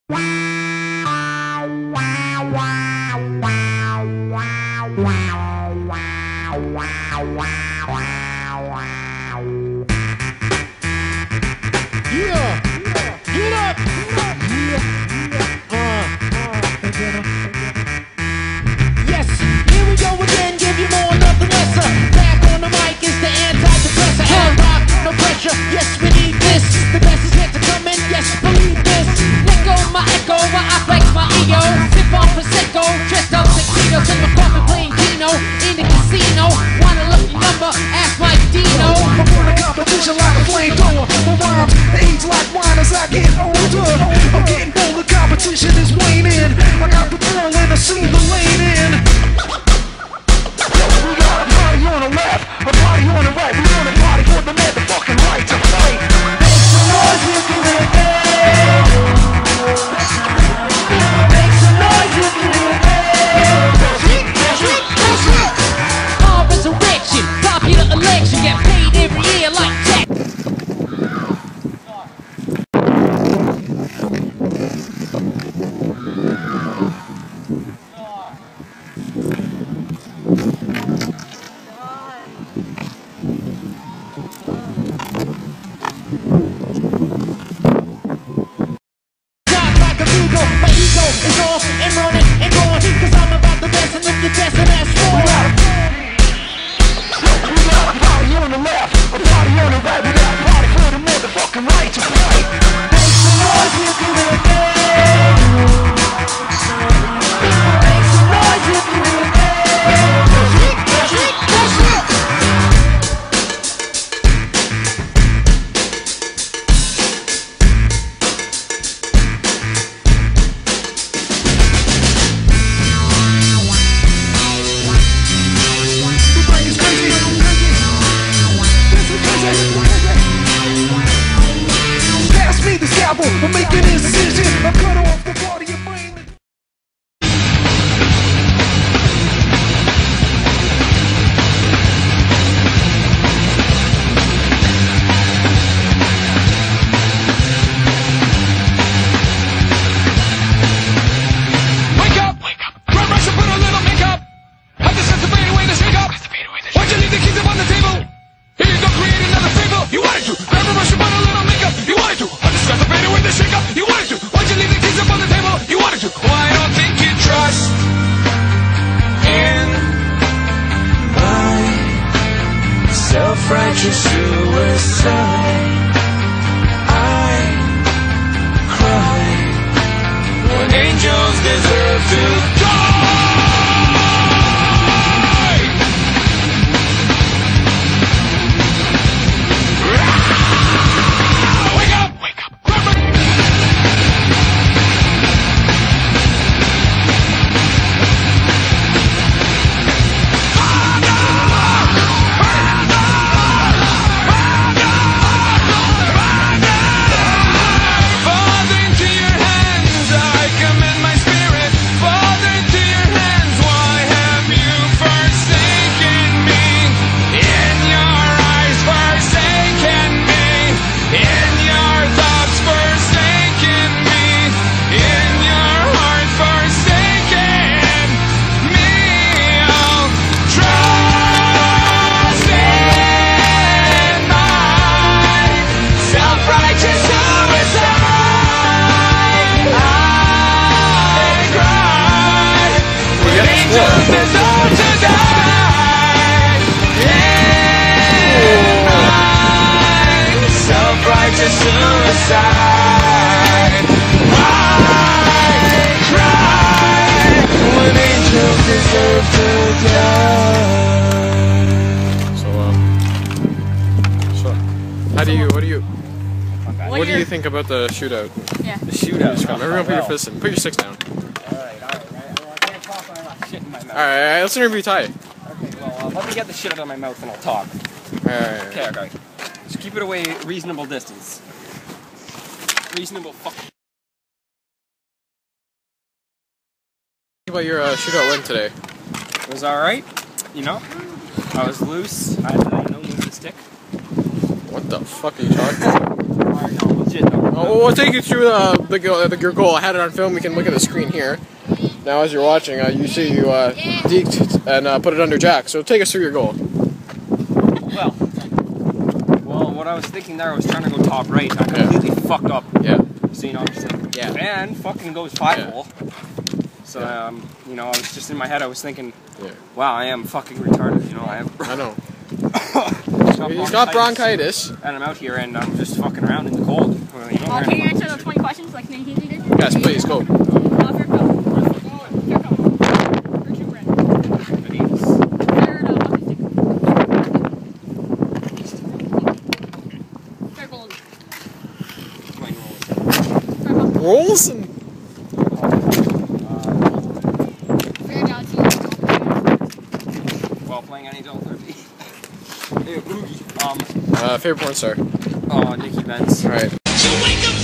Yes, here we go again, give you more, nothing lesser. Back on the mic is the antidepressant. And rock, no pressure, yes we need this. The best is yet to come in, yes believe this. Let go my echo, while I flex my ego. Sip on Prosecco, dressed up tuxedos in my coffin playing Keno. In the casino, want a lucky number, ask Mike Dino. I'm on a competition like a flamethrower. My rhymes age like wine as I get older. I'm getting bolder, competition is waning. I got the ball and I see the lane in. We got a party on the left, a party on the right. We want a party for the motherfucking right to fight. Make some noise if you hear it. Make some noise if you hear it. All resurrection, popular election, get paid every year like tax. My ego is off and running and going, cause I'm about the best, and if you're testing, that's for. We got a party on the left, a party on the right. We got a party for the motherfucking right to fight. Make some noise if you hear it. Make some noise if you hear it. Pass me the scalpel, I'm making a decision. I'm cut off the part of your brain. Wake up! Grab brush and put a little makeup. I just have to fade away the shake up. Why'd you leave the keys up on the table? Here you go, create another fable. You wanted to. Grab a brush and put a little makeup. You wanted to. I just got to fade away the shake up. You wanted to. Why'd you leave the keys up on the table? You wanted to. Well, I don't think you trust in my self-righteous suicide. I cry when angels deserve to die. Wake up! Father, into your hands I commend my spirit. Father, into your hands, why have you forsaken me? In your eyes forsaken me. In your thoughts forsaken me. In your heart forsaken me. I'll trust in my self-righteous suicide. I cry when angels deserve to die. In my self-righteous suicide, I cry when angels deserve to die. So, what do you think about the shootout? Yeah. The shootout. Everyone put your fists in. Put your sticks down. Alright. I can't talk when I have shit in my mouth. Alright, let's interview Ty. Okay, well, let me get the shit out of my mouth and I'll talk. Alright. Okay. Just keep it away reasonable distance. Reasonable fuck. About your shootout win today. It was alright, you know? I was loose. I had no move to stick. What the fuck are you talking about? Alright, no, legit though. We'll take you through your goal. I had it on film. We can look at the screen here. Now, as you're watching, you see you deked and put it under Jack. So take us through your goal. Well, what I was thinking there, I was trying to go top right. I completely fucked up. Yeah. So, you know, I'm just like, Yeah. and fucking goes 5-hole. So, you know, I was just in my head, I was thinking, wow, I am fucking retarded. You know, I know. He's He's got bronchitis. And I'm out here and I'm just fucking around in the cold. You know, Can you answer those 20 questions like Nate Healy did? Yes, please go. Fair call. Fair call. Where's your bread? Fair gold. Fair call. Rolls and Fair galaxy. While playing NHL 30. Hey, Boogie. favorite porn star. Nikki Benz. All right. So wake up